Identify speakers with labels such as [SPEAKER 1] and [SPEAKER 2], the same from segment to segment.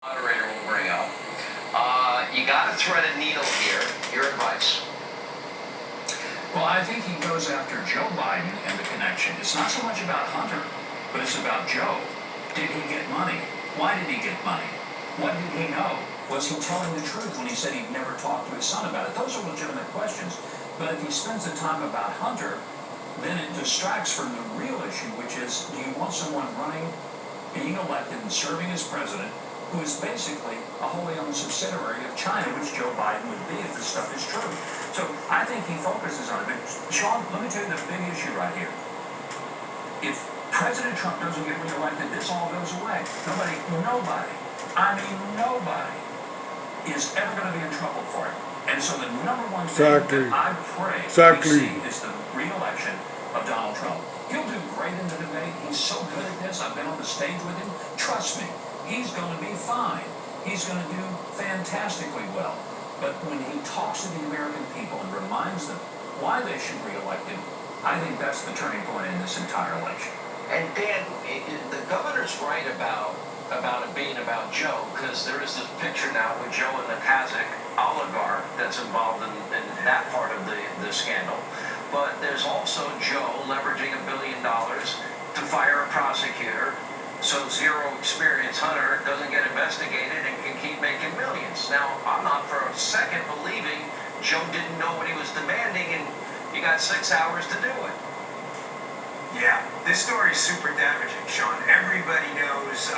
[SPEAKER 1] Moderator will bring up. You got to thread a needle here. Your advice?
[SPEAKER 2] Well, I think he goes after Joe Biden and the connection. It's not so much about Hunter, but it's about Joe. Did he get money? Why did he get money? What did he know? Was he telling the truth when he said he'd never talked to his son about it? Those are legitimate questions. But if he spends the time about Hunter, then it distracts from the real issue, which is, do you want someone running, being elected, and serving as president, who is basically a wholly owned subsidiary of China, which Joe Biden would be if this stuff is true. So I think he focuses on it. But Sean, let me tell you the big issue right here. If President Trump doesn't get reelected, this all goes away. Nobody is ever going to be in trouble for it. And so the number one thing that I pray we see is the reelection of Donald Trump. He'll do great in the debate. He's so good at this. I've been on the stage with him. Trust me, he's going to be fine. He's going to do fantastically well. But when he talks to the American people and reminds them why they should reelect him, I think that's the turning point in this entire election.
[SPEAKER 1] And Dan, the governor's right about it being about Joe, because there is this picture now with Joe and the Kazakh oligarch that's involved in that part of the scandal. But there's also Joe leveraging $1 billion to fire a prosecutor, so zero experience Hunter doesn't get investigated and can keep making millions. Now, I'm not for a second believing Joe didn't know what he was demanding, and you got 6 hours to do it.
[SPEAKER 3] Yeah, this story is super damaging, Sean. Everybody knows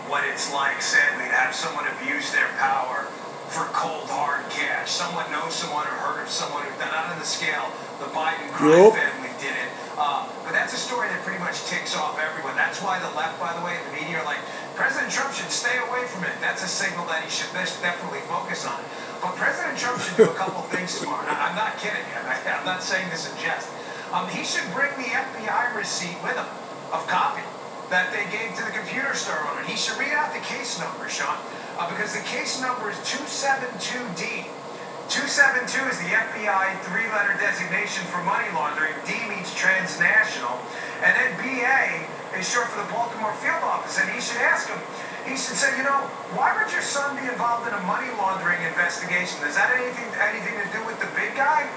[SPEAKER 3] what it's like, sadly, to have someone abuse their power for cold, hard cash. Someone knows someone or heard of someone who's not on the scale. The Biden crime family did it. But that's a story that pretty much ticks off everyone. That's why the left, by the way, and the media are like, President Trump should stay away from it. That's a signal that he should definitely focus on it. But President Trump should do a couple things tomorrow. I'm not kidding you. I'm not saying this in jest. He should bring the FBI receipt with him of copy that they gave to the computer store owner. He should read out the case number, Sean, because the case number is 272D. 272 is the FBI three-letter designation for money laundering. D means transnational. And then BA is short for the Baltimore field office. And he should ask him, he should say, why would your son be involved in a money laundering investigation? Does that have anything to do with the big guy?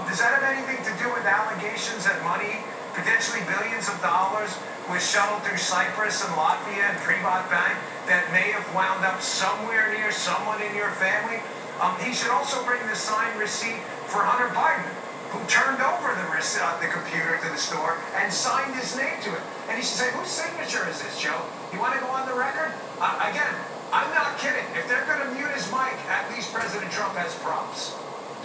[SPEAKER 3] Does that have anything to do with allegations that money, potentially billions of dollars, was shuttled through Cyprus and Latvia and Privat Bank that may have wound up somewhere near someone in your family? He should also bring the signed receipt for Hunter Biden, who turned over the computer to the store and signed his name to it. And he should say, whose signature is this, Joe? You want to go on the record? Again, I'm not kidding. If they're going to mute his mic, at least President Trump has props.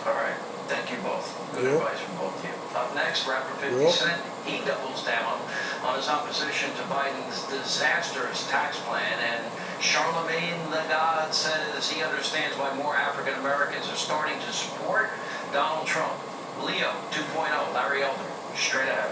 [SPEAKER 1] All right. Thank you both. Good advice from both of you. Up next, rapper 50 Cent. He doubles down on his opposition to Biden's disastrous tax plan. And Charlemagne the God says he understands why more African Americans are starting to support Donald Trump. Leo 2.0, Larry Elder, straight ahead.